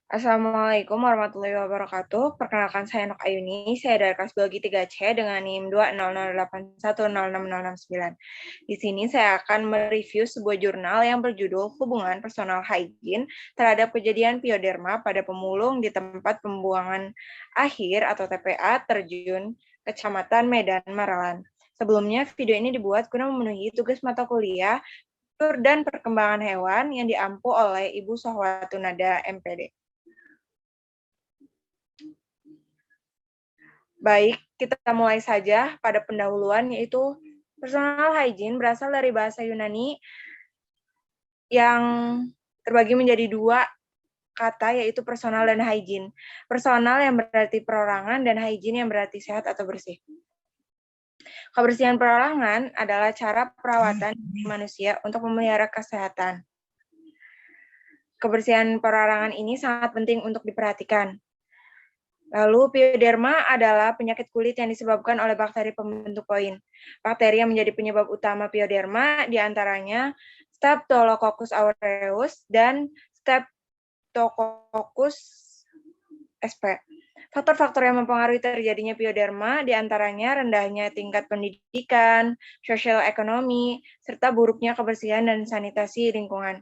Assalamualaikum warahmatullahi wabarakatuh. Perkenalkan saya Nok Ayuni, saya dari kelas Biologi 3C dengan NIM 20081066069. Di sini saya akan mereview sebuah jurnal yang berjudul Hubungan Personal Hygiene terhadap Kejadian Pioderma pada Pemulung di Tempat Pembuangan Akhir atau TPA Terjun Kecamatan Medan Marelan. Sebelumnya, video ini dibuat guna memenuhi tugas mata kuliah Tur dan Perkembangan Hewan yang diampu oleh Ibu Sohwatunada MPD. Baik, kita mulai saja pada pendahuluan, yaitu personal hygiene berasal dari bahasa Yunani yang terbagi menjadi dua kata, yaitu personal dan hygiene. Personal yang berarti perorangan dan hygiene yang berarti sehat atau bersih. Kebersihan perorangan adalah cara perawatan manusia untuk memelihara kesehatan. Kebersihan perorangan ini sangat penting untuk diperhatikan. Lalu, pioderma adalah penyakit kulit yang disebabkan oleh bakteri pembentuk koin. Bakteri yang menjadi penyebab utama pioderma diantaranya Staphylococcus aureus dan Streptococcus sp. Faktor-faktor yang mempengaruhi terjadinya pioderma diantaranya rendahnya tingkat pendidikan, sosial ekonomi, serta buruknya kebersihan dan sanitasi lingkungan.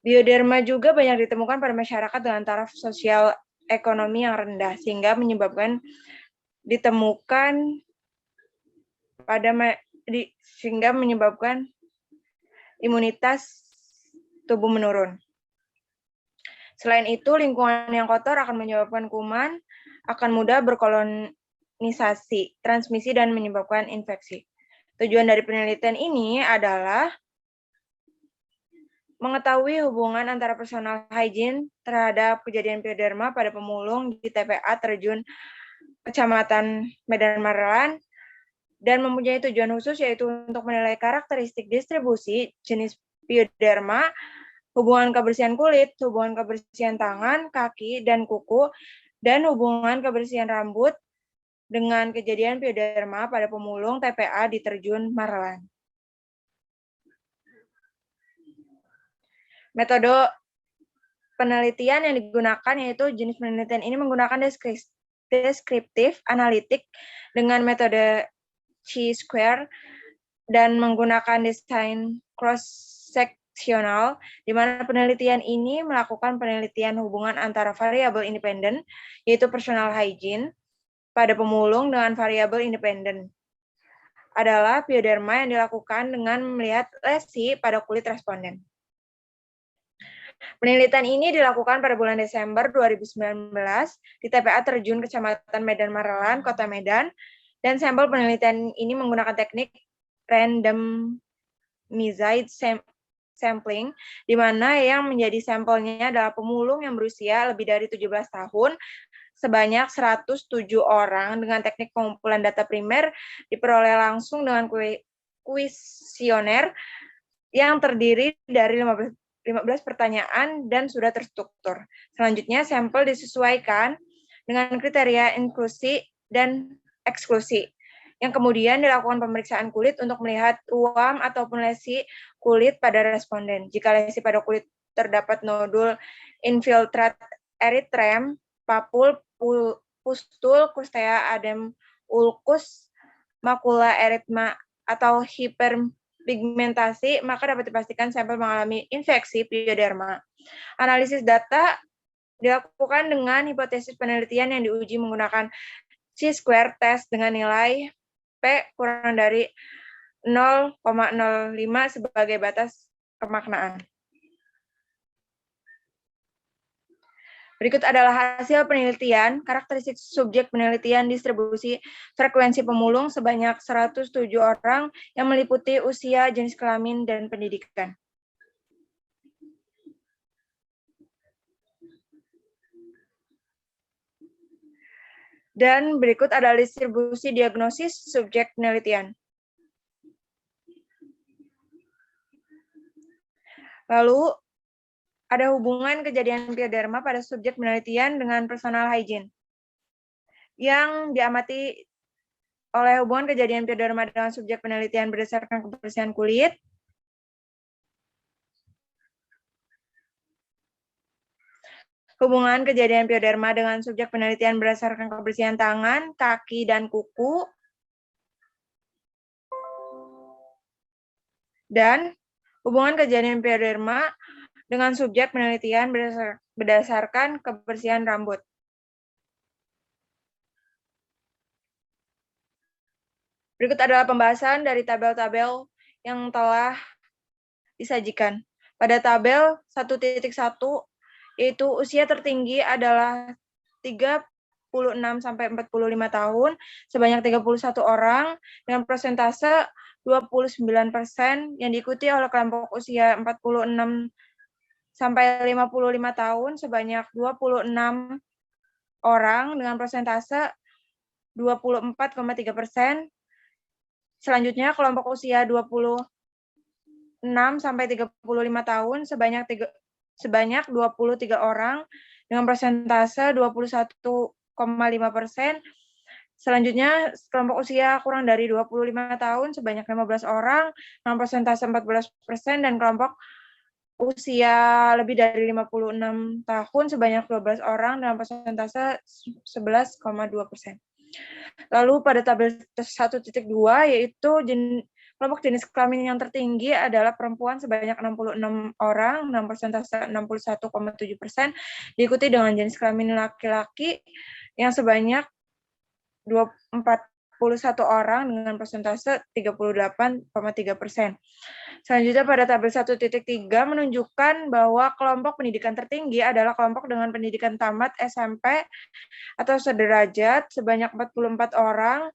Pioderma juga banyak ditemukan pada masyarakat dengan taraf sosial ekonomi yang rendah, sehingga menyebabkan imunitas tubuh menurun. Selain itu, lingkungan yang kotor akan menyebabkan kuman, akan mudah berkolonisasi, transmisi, dan menyebabkan infeksi. Tujuan dari penelitian ini adalah mengetahui hubungan antara personal hygiene terhadap kejadian pioderma pada pemulung di TPA Terjun Kecamatan Medan Marelan, dan mempunyai tujuan khusus, yaitu untuk menilai karakteristik distribusi jenis pioderma, hubungan kebersihan kulit, hubungan kebersihan tangan, kaki, dan kuku, dan hubungan kebersihan rambut dengan kejadian pioderma pada pemulung TPA di Terjun Marelan. Metode penelitian yang digunakan yaitu jenis penelitian ini menggunakan deskriptif analitik dengan metode chi-square dan menggunakan desain cross-seksional, di mana penelitian ini melakukan penelitian hubungan antara variabel independen, yaitu personal hygiene, pada pemulung dengan variabel independen adalah pioderma yang dilakukan dengan melihat lesi pada kulit responden. Penelitian ini dilakukan pada bulan Desember 2019 di TPA Terjun Kecamatan Medan Marelan, Kota Medan, dan sampel penelitian ini menggunakan teknik randomized sampling, di mana yang menjadi sampelnya adalah pemulung yang berusia lebih dari 17 tahun, sebanyak 107 orang dengan teknik pengumpulan data primer diperoleh langsung dengan kuesioner yang terdiri dari 15 pertanyaan dan sudah terstruktur. Selanjutnya, sampel disesuaikan dengan kriteria inklusi dan eksklusi, yang kemudian dilakukan pemeriksaan kulit untuk melihat ruam ataupun lesi kulit pada responden. Jika lesi pada kulit terdapat nodul infiltrat eritrem, papul, pustul, kustea, adem, ulkus, makula eritma, atau hiperpigmentasi, maka dapat dipastikan sampel mengalami infeksi pioderma. Analisis data dilakukan dengan hipotesis penelitian yang diuji menggunakan chi-square test dengan nilai P kurang dari 0,05 sebagai batas kemaknaan. Berikut adalah hasil penelitian, karakteristik subjek penelitian, distribusi frekuensi pemulung sebanyak 107 orang yang meliputi usia, jenis kelamin, dan pendidikan. Dan berikut adalah distribusi diagnosis subjek penelitian. Lalu, ada hubungan kejadian pioderma pada subjek penelitian dengan personal hygiene. Yang diamati oleh hubungan kejadian pioderma dengan subjek penelitian berdasarkan kebersihan kulit, Hubungan kejadian pioderma dengan subjek penelitian berdasarkan kebersihan tangan, kaki, dan kuku. Dan hubungan kejadian pioderma dengan subjek penelitian berdasarkan kebersihan rambut. Berikut adalah pembahasan dari tabel-tabel yang telah disajikan. Pada tabel 1.1, yaitu usia tertinggi adalah 36 sampai 45 tahun, sebanyak 31 orang, dengan persentase 29%, yang diikuti oleh kelompok usia 46 sampai 55 tahun, sebanyak 26 orang, dengan persentase 24,3%. Selanjutnya, kelompok usia 26 sampai 35 tahun, sebanyak 23 orang, dengan persentase 21,5%. Selanjutnya, kelompok usia kurang dari 25 tahun, sebanyak 15 orang, dengan persentase 14%, dan kelompok usia lebih dari 56 tahun, sebanyak 12 orang, dengan persentase 11,2%. Lalu pada tabel 1.2, yaitu kelompok jenis kelamin yang tertinggi adalah perempuan sebanyak 66 orang, dengan persentase 61,7%, diikuti dengan jenis kelamin laki-laki yang sebanyak 41 orang dengan persentase 38,3%. Selanjutnya pada tabel 1.3 menunjukkan bahwa kelompok pendidikan tertinggi adalah kelompok dengan pendidikan tamat SMP atau sederajat sebanyak 44 orang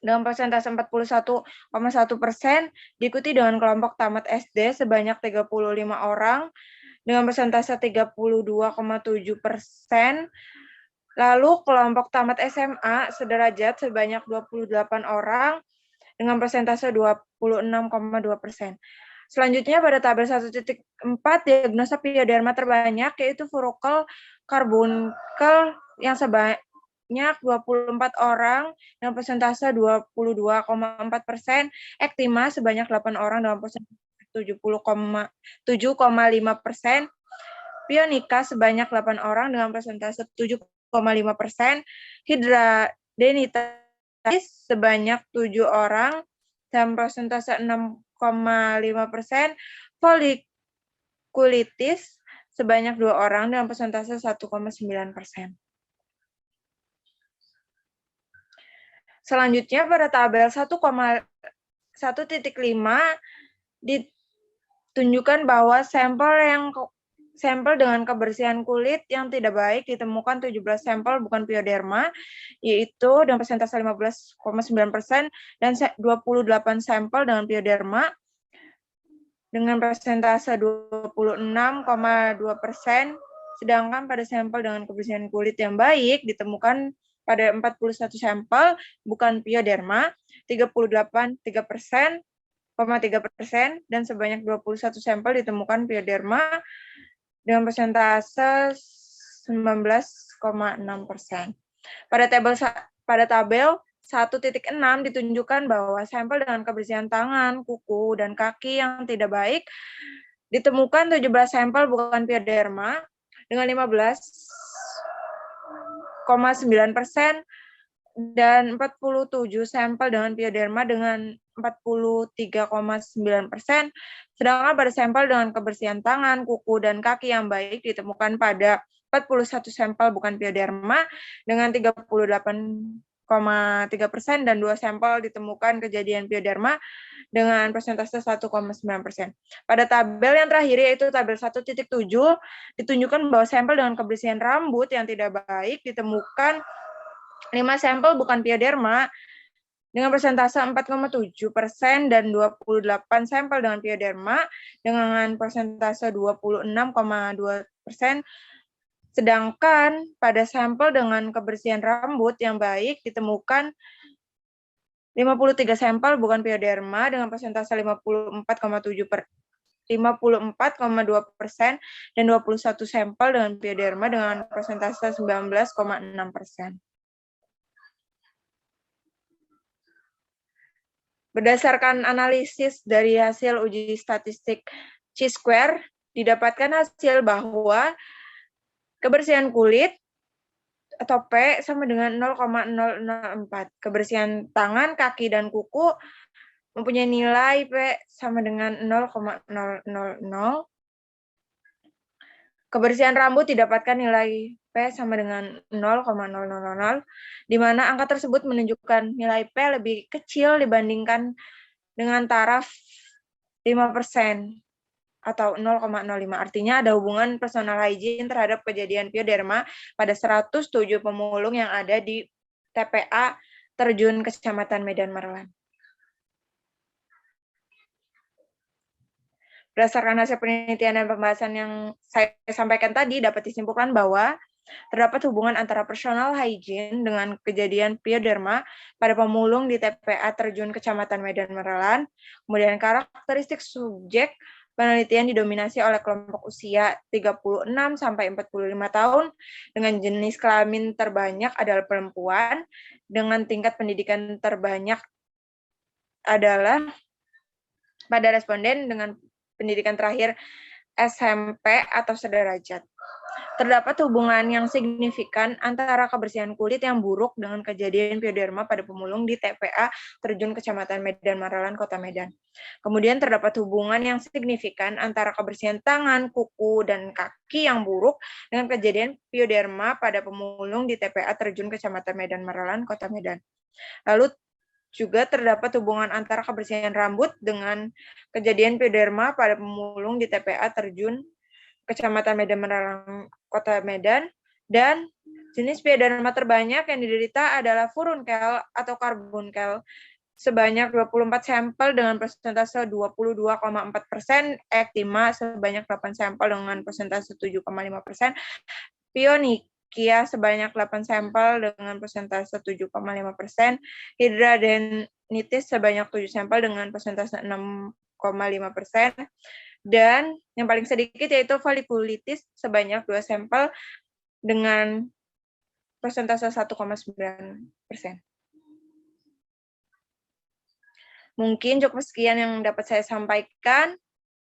dengan persentase 41,1%, diikuti dengan kelompok tamat SD sebanyak 35 orang dengan persentase 32,7%. Lalu kelompok tamat SMA sederajat sebanyak 28 orang dengan persentase 26,2%. Selanjutnya pada tabel 1.4, diagnosa pioderma terbanyak yaitu furukel karbunkel yang sebanyak 24 orang dengan persentase 22,4%, ektima sebanyak 8 orang dengan persentase 7,5%, pionika sebanyak 8 orang dengan persentase 7,5%, hidradenitis sebanyak 7 orang dan persentase 6,5%, folikulitis sebanyak 2 orang dengan persentase 1,9%. Selanjutnya pada tabel 1,1.5 ditunjukkan bahwa sampel dengan kebersihan kulit yang tidak baik ditemukan 17 sampel bukan pioderma, yaitu dengan persentase 15,9%, dan 28 sampel dengan pioderma dengan persentase 26,2%, sedangkan pada sampel dengan kebersihan kulit yang baik ditemukan pada 41 sampel bukan pioderma, 38,3%, dan sebanyak 21 sampel ditemukan pioderma dengan persentase 19,6%. Pada tabel 1.6 ditunjukkan bahwa sampel dengan kebersihan tangan, kuku, dan kaki yang tidak baik ditemukan 17 sampel bukan pioderma dengan 15,9%, dan 47 sampel dengan pioderma dengan 43,9%, sedangkan pada sampel dengan kebersihan tangan, kuku, dan kaki yang baik ditemukan pada 41 sampel bukan pioderma dengan 38,3%, dan 2 sampel ditemukan kejadian pioderma dengan persentase 1,9%. Pada tabel yang terakhir, yaitu tabel 1.7, ditunjukkan bahwa sampel dengan kebersihan rambut yang tidak baik ditemukan 5 sampel bukan pioderma dengan persentase 4,7%, dan 28 sampel dengan pioderma dengan persentase 26,2%. Sedangkan pada sampel dengan kebersihan rambut yang baik ditemukan 53 sampel bukan pioderma dengan persentase 54,2%, dan 21 sampel dengan pioderma dengan persentase 19,6%. Berdasarkan analisis dari hasil uji statistik chi-square, didapatkan hasil bahwa Kebersihan kulit atau P sama dengan 0,004. Kebersihan tangan, kaki, dan kuku mempunyai nilai P sama dengan 0,000. Kebersihan rambut didapatkan nilai P sama dengan 0,0000, di mana angka tersebut menunjukkan nilai P lebih kecil dibandingkan dengan taraf 5% atau 0,05. Artinya ada hubungan personal hygiene terhadap kejadian pioderma pada 107 pemulung yang ada di TPA Terjun Kecamatan Medan Marlan. Berdasarkan hasil penelitian dan pembahasan yang saya sampaikan tadi, dapat disimpulkan bahwa terdapat hubungan antara personal hygiene dengan kejadian pioderma pada pemulung di TPA Terjun Kecamatan Medan Marlan. Kemudian karakteristik subjek penelitian didominasi oleh kelompok usia 36 sampai 45 tahun dengan jenis kelamin terbanyak adalah perempuan, dengan tingkat pendidikan terbanyak adalah pada responden dengan pendidikan terakhir SMP atau sederajat. Terdapat hubungan yang signifikan antara kebersihan kulit yang buruk dengan kejadian pioderma pada pemulung di TPA Terjun Kecamatan Medan Marlan, Kota Medan. Kemudian terdapat hubungan yang signifikan antara kebersihan tangan, kuku, dan kaki yang buruk dengan kejadian pioderma pada pemulung di TPA Terjun Kecamatan Medan Marlan, Kota Medan. Lalu juga terdapat hubungan antara kebersihan rambut dengan kejadian pioderma pada pemulung di TPA Terjun Kecamatan Medan Marlan, Kota Medan, dan jenis pioderma terbanyak yang diderita adalah furunkel atau karbonkel sebanyak 24 sampel dengan persentase 22,4%, ektima sebanyak 8 sampel dengan persentase 7,5%, pionikia sebanyak 8 sampel dengan persentase 7,5%, hidradenitis sebanyak 7 sampel dengan persentase 6,5%, dan yang paling sedikit yaitu folikulitis sebanyak 2 sampel dengan persentase 1,9%. Mungkin cukup sekian yang dapat saya sampaikan.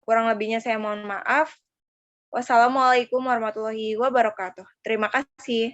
Kurang lebihnya saya mohon maaf. Wassalamualaikum warahmatullahi wabarakatuh. Terima kasih.